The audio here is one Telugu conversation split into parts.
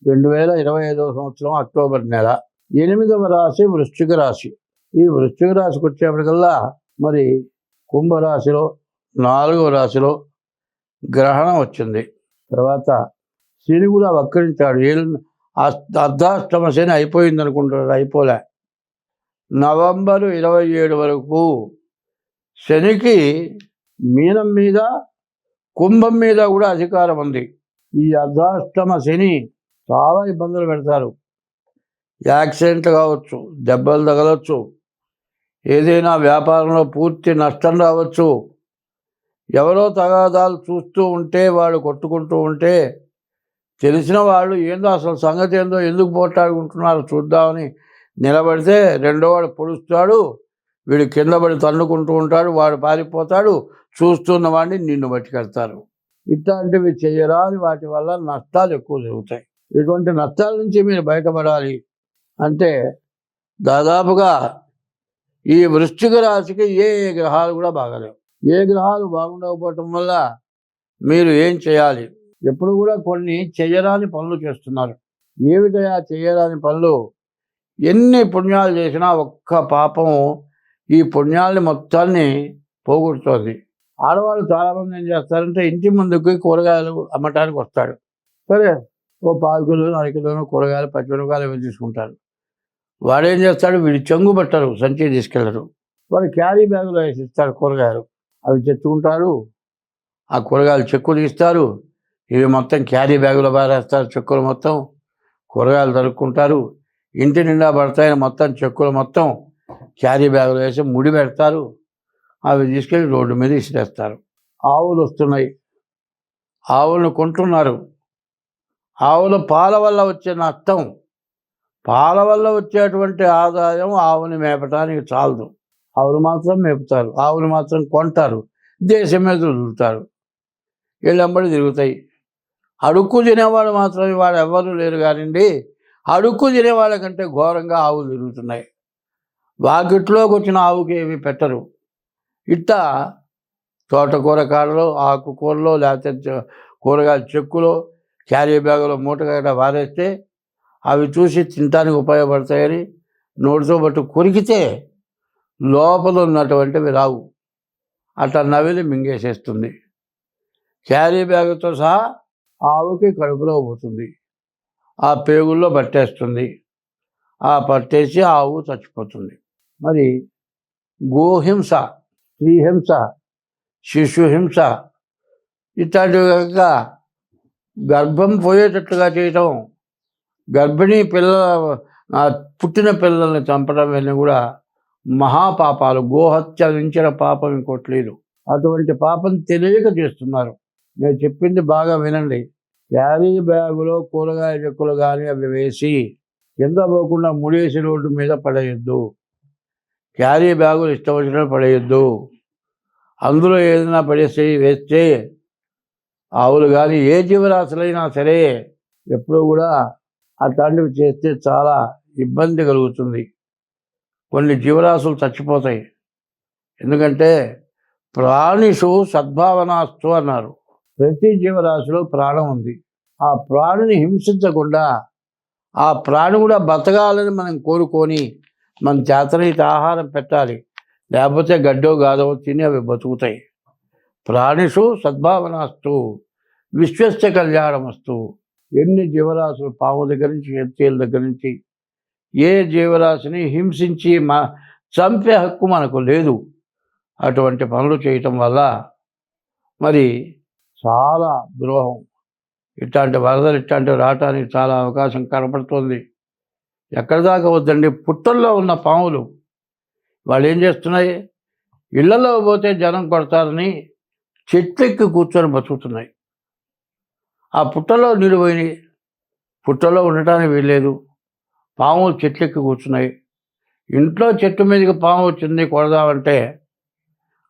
2025వ సంవత్సరం అక్టోబర్ నెల 8వ రాశి వృశ్చిక రాశి. ఈ వృశ్చిక రాశికి వచ్చేప్పటికల్లా మరి కుంభరాశిలో 4వ రాశిలో గ్రహణం వచ్చింది. తర్వాత శని కూడా వక్రించాడు. అర్ధాష్టమ శని అయిపోయింది అనుకుంటారు, అయిపోలే. నవంబరు 27 వరకు శనికి మీనం మీద కుంభం మీద కూడా అధికారం ఉంది. ఈ అర్ధాష్టమ శని చాలా ఇబ్బందులు పెడతారు. యాక్సిడెంట్లు కావచ్చు, దెబ్బలు తగలవచ్చు, ఏదైనా వ్యాపారంలో పూర్తి నష్టం రావచ్చు. ఎవరో తగాదాలు చూస్తూ ఉంటే, వాడు కొట్టుకుంటూ ఉంటే తెలిసిన వాళ్ళు ఏందో అసలు సంగతి ఏందో, ఎందుకు పోట్లాడుకుంటున్నారు చూద్దామని నిలబడితే రెండో వాడు పొడుస్తాడు, వీడు కింద పడి తన్నుకుంటూ ఉంటాడు, వాడు పారిపోతాడు, చూస్తున్న వాడిని నిన్ను పట్టుకెళ్తారు. ఇట్లాంటివి చేయరాని వాటి వల్ల నష్టాలు ఎక్కువ జరుగుతాయి. ఇటువంటి నష్టాల నుంచి మీరు బయటపడాలి అంటే దాదాపుగా ఈ వృశ్చిక రాశికి ఏ గ్రహాలు కూడా బాగాలేవు. ఏ గ్రహాలు బాగుండకపోవటం వల్ల మీరు ఏం చేయాలి? ఎప్పుడు కూడా కొన్ని చేయరాని పనులు చేస్తున్నారు. ఏమిటయా చేయరాని పనులు? ఎన్ని పుణ్యాలు చేసినా ఒక్క పాపం ఈ పుణ్యాలని మొత్తాన్ని పోగొడుతుంది. ఆడవాళ్ళు చాలామంది ఏం చేస్తారంటే ఇంటి ముందుకి కూరగాయలు అమ్మటానికి వస్తాడు. సరే, ఓ 1/4 కిలో 4 కిలోను కూరగాయలు, పచ్చిమిరపకాయలు ఏమి తీసుకుంటారు. వాడేం చేస్తాడు, వీడి చెంగు పట్టరు, సంచి తీసుకెళ్ళరు. వాడు క్యారీ బ్యాగులో వేసి ఇస్తాడు కూరగాయలు. అవి తెచ్చుకుంటారు, ఆ కూరగాయలు చెక్కు తీస్తారు, ఇవి మొత్తం క్యారీ బ్యాగులో పారేస్తారు. చెక్కులు మొత్తం కూరగాయలు తరుక్కుంటారు. ఇంటి నిండా పడతాయని మొత్తం చెక్కులు మొత్తం క్యారీ బ్యాగులో వేసి ముడి పెడతారు. అవి తీసుకెళ్ళి రోడ్డు మీద ఇసిరేస్తారు. ఆవులు వస్తున్నాయి, ఆవులను కొంటున్నారు. ఆవుల పాల వల్ల వచ్చే నష్టం, పాల వల్ల వచ్చేటువంటి ఆదాయం ఆవుని మేపటానికి చాలదు. ఆవులు మాత్రం మేపుతారు, ఆవులు మాత్రం కొంటారు, దేశం మీద వదులుతారు, వీళ్ళంబడి తిరుగుతాయి. అడుక్కు తినేవాడు మాత్రం వాడు ఎవ్వరూ లేరు కానివ్వండి, అడుక్కు తినేవాళ్ళ కంటే ఘోరంగా ఆవులు తిరుగుతున్నాయి. వాకిట్లోకి వచ్చిన ఆవుకి ఏమి పెట్టరు. ఇట్లా తోటకూర కాడలో, ఆకుకూరలో, లేకపోతే కూరగాయల చెక్కులో, క్యారీ బ్యాగులో మూటగా వారేస్తే అవి చూసి తినడానికి ఉపయోగపడతాయని నోటితో పట్టు కొరికితే లోపల ఉన్నటువంటివి రావు. అట్లా నవిలి మింగేసేస్తుంది. క్యారీ బ్యాగుతో సహా ఆవుకి కడుపులో పోతుంది, ఆ పేగుల్లో పట్టేస్తుంది. ఆ పట్టేసి ఆవు చచ్చిపోతుంది. మరి గోహింస, స్త్రీహింస, శిశుహింస ఇట్లాంటివిగా గర్భం పోయేటట్లుగా చేయటం, గర్భిణీ పుట్టిన పిల్లల్ని చంపడం ఇవన్నీ కూడా మహాపాపాలు. గోహత్య మించిన పాపం ఇంకోటి లేదు. అటువంటి పాపం తెలియక చేస్తున్నారు. నేను చెప్పింది బాగా వినండి. క్యారీ బ్యాగులో కూరగాయ చెక్కులు కానీ అవి వేసి కింద పోకుండా ముడేసి రోడ్డు మీద పడేయద్దు. క్యారీ బ్యాగులు ఇష్టం వచ్చినట్టు పడేయద్దు. అందులో ఏదైనా వేస్తే ఆవులు కానీ ఏ జీవరాశులైనా సరే ఎప్పుడూ కూడా అట్లాంటివి చేస్తే చాలా ఇబ్బంది కలుగుతుంది. కొన్ని జీవరాశులు చచ్చిపోతాయి. ఎందుకంటే ప్రాణిషు సద్భావనాస్తు అన్నారు. ప్రతి జీవరాశిలో ప్రాణం ఉంది. ఆ ప్రాణిని హింసించకుండా ఆ ప్రాణి కూడా బతకాలని మనం కోరుకొని మన చేతనైతే ఆహారం పెట్టాలి. లేకపోతే గడ్డో గాదో తిని అవి బతుకుతాయి. ప్రాణిషు సద్భావనాస్తు విశ్వస్య కళ్యాణమస్తు. ఎన్ని జీవరాశులు, పాము దగ్గర నుంచి ఎత్తేల దగ్గర నుంచి ఏ జీవరాశిని హింసించి చంపే హక్కు మనకు లేదు. అటువంటి పనులు చేయటం వల్ల మరి చాలా ద్రోహం. ఇట్లాంటి వరదలు ఇట్లాంటివి రావటానికి చాలా అవకాశం కనపడుతుంది. ఎక్కడి దాకా వద్దండి, పుట్టల్లో ఉన్న పాములు వాళ్ళు ఏం చేస్తున్నాయి, ఇళ్లలో పోతే జనం కొడతారని చెట్లెక్కి కూర్చొని బతుకుతున్నాయి. ఆ పుట్టలో నీళ్ళు పోయినాయి, పుట్టలో ఉండటానికి వీల్లేదు, పాములు చెట్లెక్కి కూర్చున్నాయి. ఇంట్లో చెట్టు మీదకి పాము వచ్చింది కొడదామంటే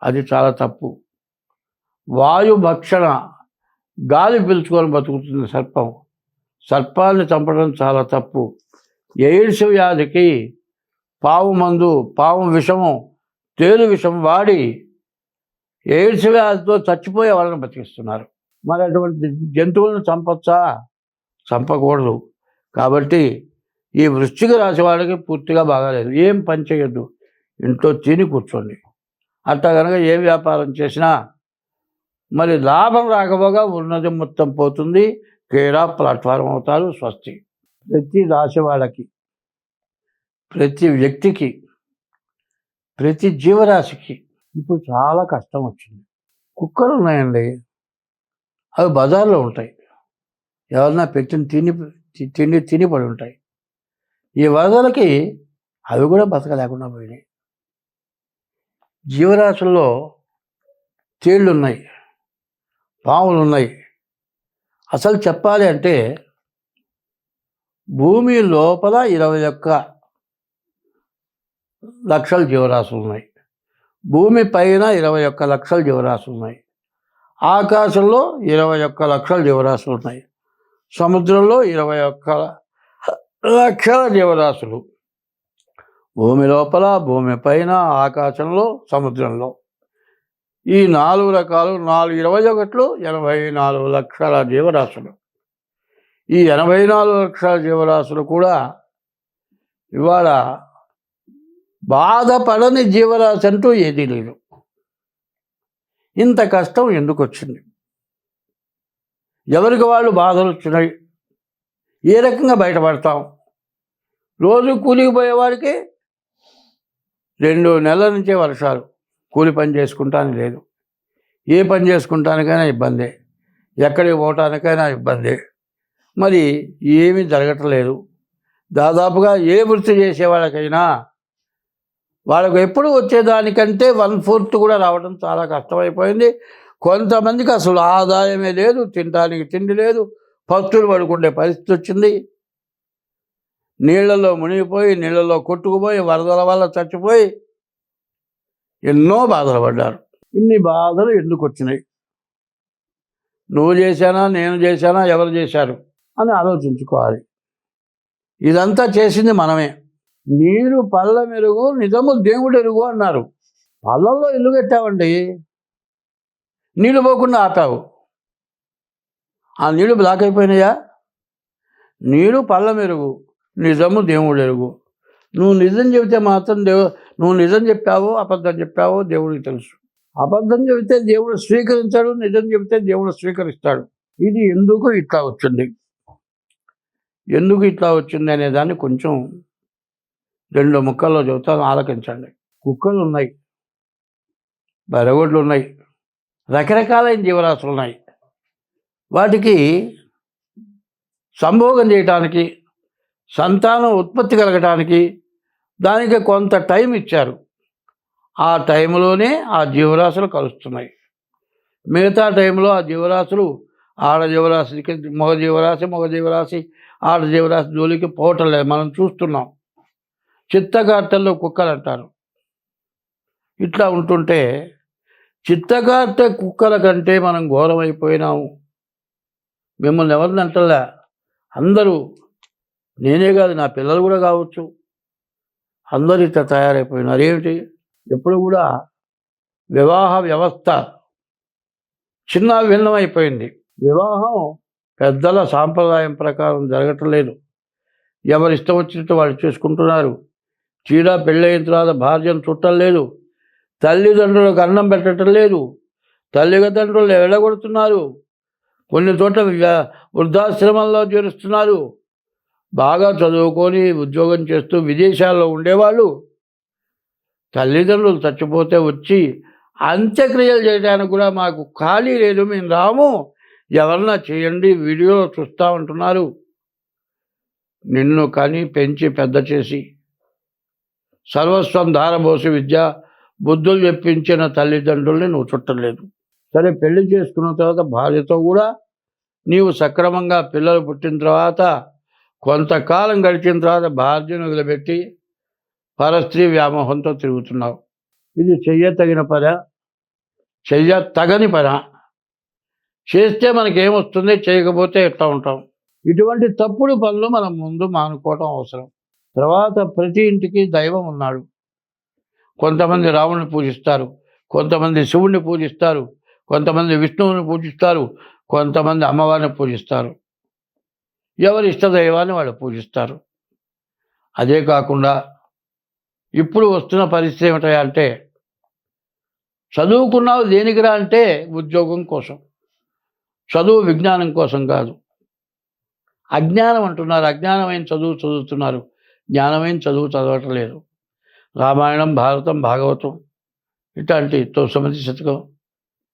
అది చాలా తప్పు. వాయు భక్షణ, గాలి పీల్చుకొని బతుకుతుంది సర్పం. సర్పాన్ని చంపడం చాలా తప్పు. ఎయిడ్స్ వ్యాధికి పాము మందు, పాము విషము, తేలు విషం వాడి ఎయిడ్స్ వ్యాధితో చచ్చిపోయే వాళ్ళని బతికిస్తున్నారు. మరి అటువంటి జంతువులను చంపచ్చా? చంపకూడదు. కాబట్టి ఈ వృశ్చిక రాశి వాళ్ళకి పూర్తిగా బాగాలేదు. ఏం పని చేయొద్దు, ఇంట్లో తిని కూర్చోండి. అట్లా కనుక ఏ వ్యాపారం చేసినా మరి లాభం రాకపోగా ఉన్నది మొత్తం పోతుంది. క్రీడా ప్లాట్ఫారం అవుతారు. స్వస్తి. ప్రతి రాశి వాళ్ళకి, ప్రతి వ్యక్తికి, ప్రతి జీవరాశికి ఇప్పుడు చాలా కష్టం వచ్చింది. కుక్కలు ఉన్నాయండి, అవి బజార్లో ఉంటాయి. ఎవరన్నా పెట్టిన తిండి పడి ఉంటాయి. ఈ వరదలకి అవి కూడా బతకలేకుండా పోయినాయి. జీవరాశుల్లో తేళ్ళు ఉన్నాయి, పాములు ఉన్నాయి. అసలు చెప్పాలి అంటే భూమి లోపల 21 లక్షల జీవరాశులు ఉన్నాయి. భూమి పైన 21 లక్షల జీవరాశులు ఉన్నాయి. ఆకాశంలో 21 లక్షల జీవరాశులు ఉన్నాయి. సముద్రంలో 21 లక్షల జీవరాశులు. భూమి లోపల, భూమి పైన, ఆకాశంలో, సముద్రంలో ఈ 4 రకాలు 21 84 లక్షల జీవరాశులు. ఈ 84 లక్షల జీవరాశులు కూడా ఇవాళ బాధపడని జీవరాశి అంటూ ఏదీ లేదు. ఇంత కష్టం ఎందుకు వచ్చింది? ఎవరికి వాళ్ళు బాధలు వచ్చినాయి. ఏ రకంగా బయటపడతాం? రోజు కూలికి పోయేవాడికి 2 నెలల నుంచే వర్షాలు. కూలి పని చేసుకుంటానికి లేదు. ఏ పని చేసుకుంటానికైనా ఇబ్బందే, ఎక్కడికి పోవటానికైనా ఇబ్బందే. మరి ఏమీ జరగట్లేదు. దాదాపుగా ఏ వృత్తి చేసేవాళ్ళకైనా వాళ్ళకు ఎప్పుడు వచ్చేదానికంటే 1/4 కూడా రావడం చాలా కష్టమైపోయింది. కొంతమందికి అసలు ఆదాయమే లేదు, తినడానికి తిండి లేదు, పస్తులు పడుకునే పరిస్థితి వచ్చింది. నీళ్లలో మునిగిపోయి, నీళ్లలో కొట్టుకుపోయి, వరదల వల్ల చచ్చిపోయి ఎన్నో బాధలు పడ్డారు. ఇన్ని బాధలు ఎందుకు వచ్చినాయి? నువ్వు చేశానా, నేను చేశానా, ఎవరు చేశారు అని ఆలోచించుకోవాలి. ఇదంతా చేసింది మనమే. నీరు పళ్ళ మెరుగు, నిజము దేవుడు ఎరుగు అన్నారు. పళ్ళల్లో ఇల్లు కట్టావండి, నీళ్ళు పోకుండా ఆపావు. ఆ నీళ్లు బ్లాక్ అయిపోయినాయా? నీరు పళ్ళ మెరుగు, నిజము దేవుడు ఎరుగు. నువ్వు నిజం చెబితే మాత్రం నువ్వు నిజం చెప్పావో అబద్ధం చెప్పావో దేవుడికి తెలుసు. అబద్ధం చెబితే దేవుడు స్వీకరించాడు, నిజం చెబితే దేవుడు స్వీకరిస్తాడు. ఇది ఎందుకు ఇట్లా వచ్చింది, ఎందుకు ఇట్లా వచ్చింది అనే దాన్ని కొంచెం 2 ముక్కల్లో చెబుతాను, ఆలకించండి. కుక్కలు ఉన్నాయి, బరగొడ్లు ఉన్నాయి, రకరకాలైన జీవరాశులు ఉన్నాయి. వాటికి సంభోగం చేయటానికి, సంతానం ఉత్పత్తి కలగటానికి దానికి కొంత టైం ఇచ్చారు. ఆ టైంలోనే ఆ జీవరాశులు కలుస్తున్నాయి. మిగతా టైంలో ఆ జీవరాశులు ఆడ జీవరాశికి మగ జీవరాశి ఆడ జీవరాశి జోలికి పోవటం లేదు. మనం చూస్తున్నాం. చిత్తకార్తెల్లో కుక్కలు అంటారు. ఇట్లా ఉంటుంటే చిత్తకార్తె కుక్కల కంటే మనం ఘోరమైపోయినాము. మిమ్మల్ని ఎవరిని అంటలే, అందరూ, నేనే కాదు, నా పిల్లలు కూడా కావచ్చు, అందరూ ఇట్లా తయారైపోయినారు. ఏమిటి? ఎప్పుడు కూడా వివాహ వ్యవస్థ చిన్న భిన్నమైపోయింది. వివాహం పెద్దల సాంప్రదాయం ప్రకారం జరగటం లేదు. ఎవరు ఇష్టం వచ్చినట్టు వాళ్ళు చేసుకుంటున్నారు. చీడా పెళ్ళయిన తర్వాత భార్యను చుట్టం లేదు, తల్లిదండ్రులకు అన్నం పెట్టడం లేదు, తల్లిదండ్రులు వెళ్ళగొడుతున్నారు, కొన్ని చోట్ల వృద్ధాశ్రమంలో చేరుస్తున్నారు. బాగా చదువుకొని ఉద్యోగం చేస్తూ విదేశాల్లో ఉండేవాళ్ళు తల్లిదండ్రులు చచ్చిపోతే వచ్చి అంత్యక్రియలు చేయడానికి కూడా మాకు ఖాళీ లేదు, మేము రాము, ఎవరన్నా చేయండి, వీడియోలో చూస్తామంటున్నారు. నిన్ను కని పెంచి పెద్ద చేసి సర్వస్వం ధారబోసి విద్య బుద్ధులు చెప్పించిన తల్లిదండ్రుల్ని నువ్వు చుట్టలేదు. సరే, పెళ్లి చేసుకున్న తర్వాత భార్యతో కూడా నీవు సక్రమంగా పిల్లలు పుట్టిన తర్వాత కొంతకాలం గడిచిన తర్వాత భార్యను వదిలిపెట్టి పరస్త్రీ వ్యామోహంతో తిరుగుతున్నావు. ఇది చెయ్యతగిన పనా? చెయ్యతగని పనా? చేస్తే మనకేమొస్తుంది, చేయకపోతే ఎట్లా ఉంటాం? ఇటువంటి తప్పుడు పనులు మనం ముందు మానుకోవటం అవసరం. తర్వాత ప్రతి ఇంటికి దైవం ఉన్నాడు. కొంతమంది రాముడిని పూజిస్తారు, కొంతమంది శివుణ్ణి పూజిస్తారు, కొంతమంది విష్ణువుని పూజిస్తారు, కొంతమంది అమ్మవారిని పూజిస్తారు. ఎవరి ఇష్టదైవాన్ని వాళ్ళు పూజిస్తారు. అదే కాకుండా ఇప్పుడు వస్తున్న పరిస్థితి ఏమిటంటే, చదువుకున్నావు దేనికిరా అంటే ఉద్యోగం కోసం, చదువు విజ్ఞానం కోసం కాదు. అజ్ఞానం అంటున్నారు, అజ్ఞానమైన చదువు చదువుతున్నారు, జ్ఞానమైన చదువు చదవటం లేదు. రామాయణం, భారతం, భాగవతం ఇట్లాంటి తొమ్మిది శతకం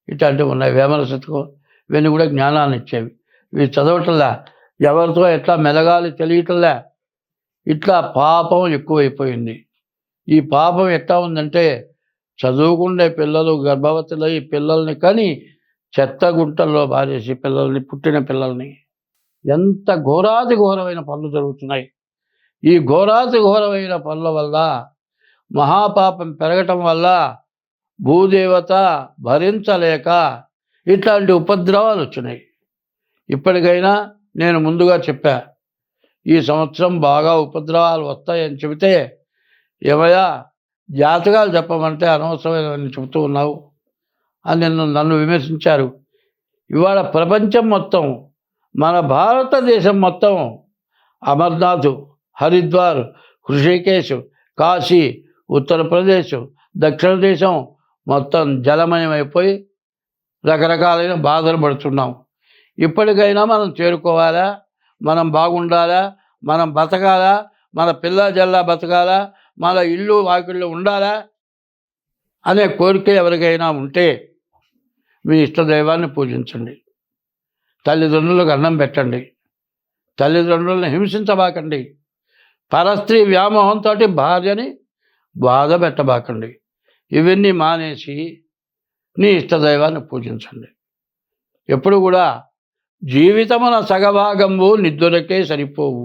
ఇట్లాంటివి ఉన్నాయి, వేమన శతకం, ఇవన్నీ కూడా జ్ఞానాన్ని ఇచ్చేవి. ఇవి చదవటంలా, ఎవరితో ఎట్లా మెలగాలి తెలియటంలా. ఇట్లా పాపం ఎక్కువైపోయింది. ఈ పాపం ఎట్లా ఉందంటే, చదువుకునే పిల్లలు గర్భవతులై పిల్లల్ని కానీ చెత్త గుంటల్లో బారేసి పిల్లల్ని, పుట్టిన పిల్లల్ని, ఎంత ఘోరాతి ఘోరమైన పనులు జరుగుతున్నాయి. ఈ ఘోరాతి ఘోరమైన పనుల వల్ల, మహాపాపం పెరగటం వల్ల భూదేవత భరించలేక ఇట్లాంటి ఉపద్రవాలు వచ్చినాయి. ఇప్పటికైనా నేను ముందుగా చెప్పా, ఈ సంవత్సరం బాగా ఉపద్రవాలు వస్తాయని చెబితే, ఏమయ్యా జాతకాలు చెప్పమంటే అనవసరమైనవన్నీ చెబుతూ ఉన్నావు అని నన్ను విమర్శించారు. ఇవాళ ప్రపంచం మొత్తం, మన భారతదేశం మొత్తం అమర్నాథ్, హరిద్వార్, హృషికేశ్, కాశీ, ఉత్తరప్రదేశ్, దక్షిణ దేశం మొత్తం జలమయమైపోయి రకరకాలైన బాధలు పడుతున్నాం. ఇప్పటికైనా మనం చేరుకోవాలా, మనం బాగుండాలా, మనం బతకాలా, మన పిల్ల జల్లా బతకాలా, మన ఇల్లు వాకిళ్ళు ఉండాలా అనే కోరిక ఎవరికైనా ఉంటే మీ ఇష్టదైవాన్ని పూజించండి. తల్లిదండ్రులకు అన్నం పెట్టండి. తల్లిదండ్రులను హింసించబాకండి. పరస్త్రీ వ్యామోహంతో భార్యని బాధ పెట్టబాకండి. ఇవన్నీ మానేసి నీ ఇష్టదైవాన్ని పూజించండి. ఎప్పుడు కూడా జీవితమున సగభాగంబు నిద్దులకే సరిపోవు,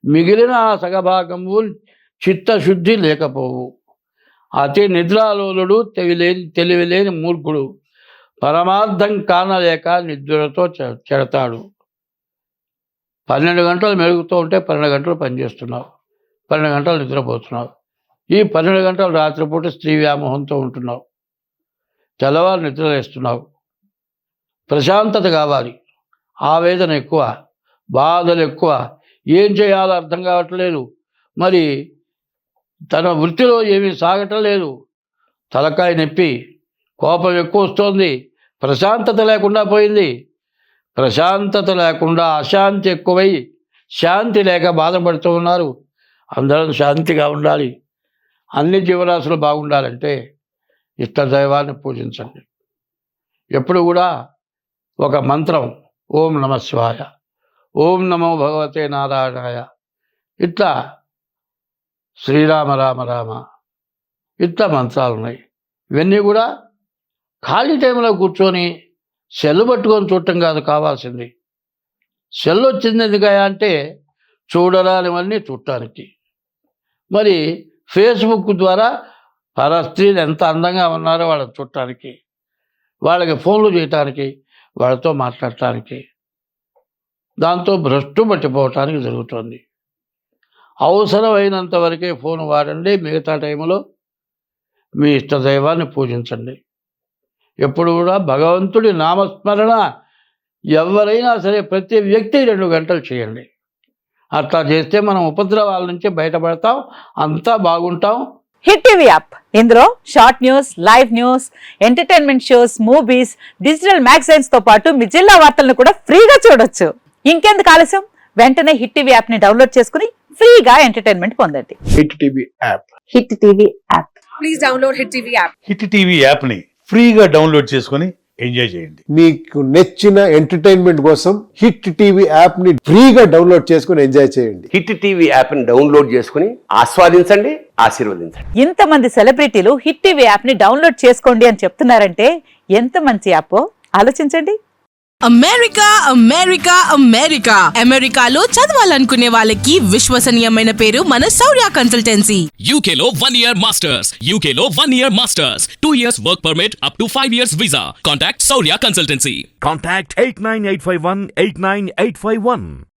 మిగిలిన ఆ సగభాగంబు చిత్తశుద్ధి లేకపోవు. అతి నిద్రాలోలుడు తెలివిలేని మూర్ఖుడు, పరమార్థం కానలేక నిద్రతో చెడతాడు. 12 గంటలు మెరుగుతూ ఉంటే 12 గంటలు పనిచేస్తున్నావు, 12 గంటలు నిద్రపోతున్నావు. ఈ 12 గంటలు రాత్రిపూట స్త్రీ వ్యామోహంతో ఉంటున్నావు, తెల్లవారు నిద్రలేస్తున్నావు. ప్రశాంతత కావాలి, ఆవేదన ఎక్కువ, బాధలు ఎక్కువ, ఏం చేయాలో అర్థం కావట్లేదు. మరి తన వృత్తిలో ఏమీ సాగటం లేదు, తలకాయ నొప్పి, కోపం ఎక్కువ వస్తుంది, ప్రశాంతత లేకుండా పోయింది. ప్రశాంతత లేకుండా అశాంతి ఎక్కువై శాంతి లేక బాధపడుతూ ఉన్నారు. అందరం శాంతిగా ఉండాలి, అన్ని జీవరాశులు బాగుండాలంటే ఇష్టదైవాన్ని పూజించండి. ఎప్పుడు కూడా ఒక మంత్రం, ఓం నమ శివాయ, ఓం నమో భగవతే నారాయణాయ, ఇట్లా శ్రీరామ రామ రామ, ఇట్లా మంత్రాలు ఉన్నాయి. ఇవన్నీ కూడా ఖాళీ టైంలో కూర్చొని సెల్ పట్టుకొని చూడటం కాదు కావాల్సింది. సెల్ వచ్చింది ఎందుకయా అంటే చూడరానివన్నీ చూడటానికి. మరి ఫేస్బుక్ ద్వారా పరస్త్రీలు ఎంత అందంగా ఉన్నారో వాళ్ళని చూడటానికి, వాళ్ళకి ఫోన్లు చేయటానికి, వాళ్ళతో మాట్లాడటానికి, దాంతో భ్రష్టు పట్టిపోవటానికి జరుగుతుంది. అవసరమైనంత వరకే ఫోన్ వాడండి, మిగతా టైంలో మీ ఇష్టదైవాన్ని పూజించండి. ఎప్పుడు కూడా భగవంతుడి నామస్మరణ ఎవరైనా సరే ప్రతి వ్యక్తి 2 గంటలు చేయండి. అట్లా చేస్తే మనం ఉపద్రవాల నుంచి బయటపడతాం, అంతా బాగుంటాం. హిట్ టీవీ యాప్, ఇందులో short news, live news, entertainment shows, movies, digital magazines తో పాటు మీ జిల్లా వార్తలను కూడా ఫ్రీగా చూడొచ్చు. ఇంకెందుకు ఆలస్యం, వెంటనే హిట్ టీవీ యాప్ ని డౌన్లోడ్ చేసుకుని ఫ్రీగా ఎంటర్టైన్మెంట్ పొందండి. Hit TV app, hit TV app, please download hit TV app. Hit TV app ని ఫ్రీగా డౌన్లోడ్ చేసుకొని ఎంజాయ్ చేయండి. మీకు నచ్చిన ఎంటర్టైన్మెంట్ కోసం హిట్ టీవీ యాప్ ని ఫ్రీగా డౌన్లోడ్ చేసుకొని ఎంజాయ్ చేయండి. హిట్ టీవీ యాప్ ని డౌన్లోడ్ చేసుకుని ఆస్వాదించండి, ఆశీర్వదించండి. ఇంతమంది సెలబ్రిటీలు హిట్ టీవీ యాప్ ని డౌన్లోడ్ చేసుకోండి అని చెప్తున్నారంటే ఎంత మంచి యాప్ ఆలోచించండి. అమెరికా అమెరికా అమెరికా అమెరికాలో చదవాలనుకునే వాళ్ళకి విశ్వసనీయమైన పేరు మన శౌర్య కన్సల్టెన్సీ. UK లో 1 year masters, UK లో 1 year masters, 2 years work permit up to 5 years visa. Contact Saurya Consultancy. Contact 89851 89851.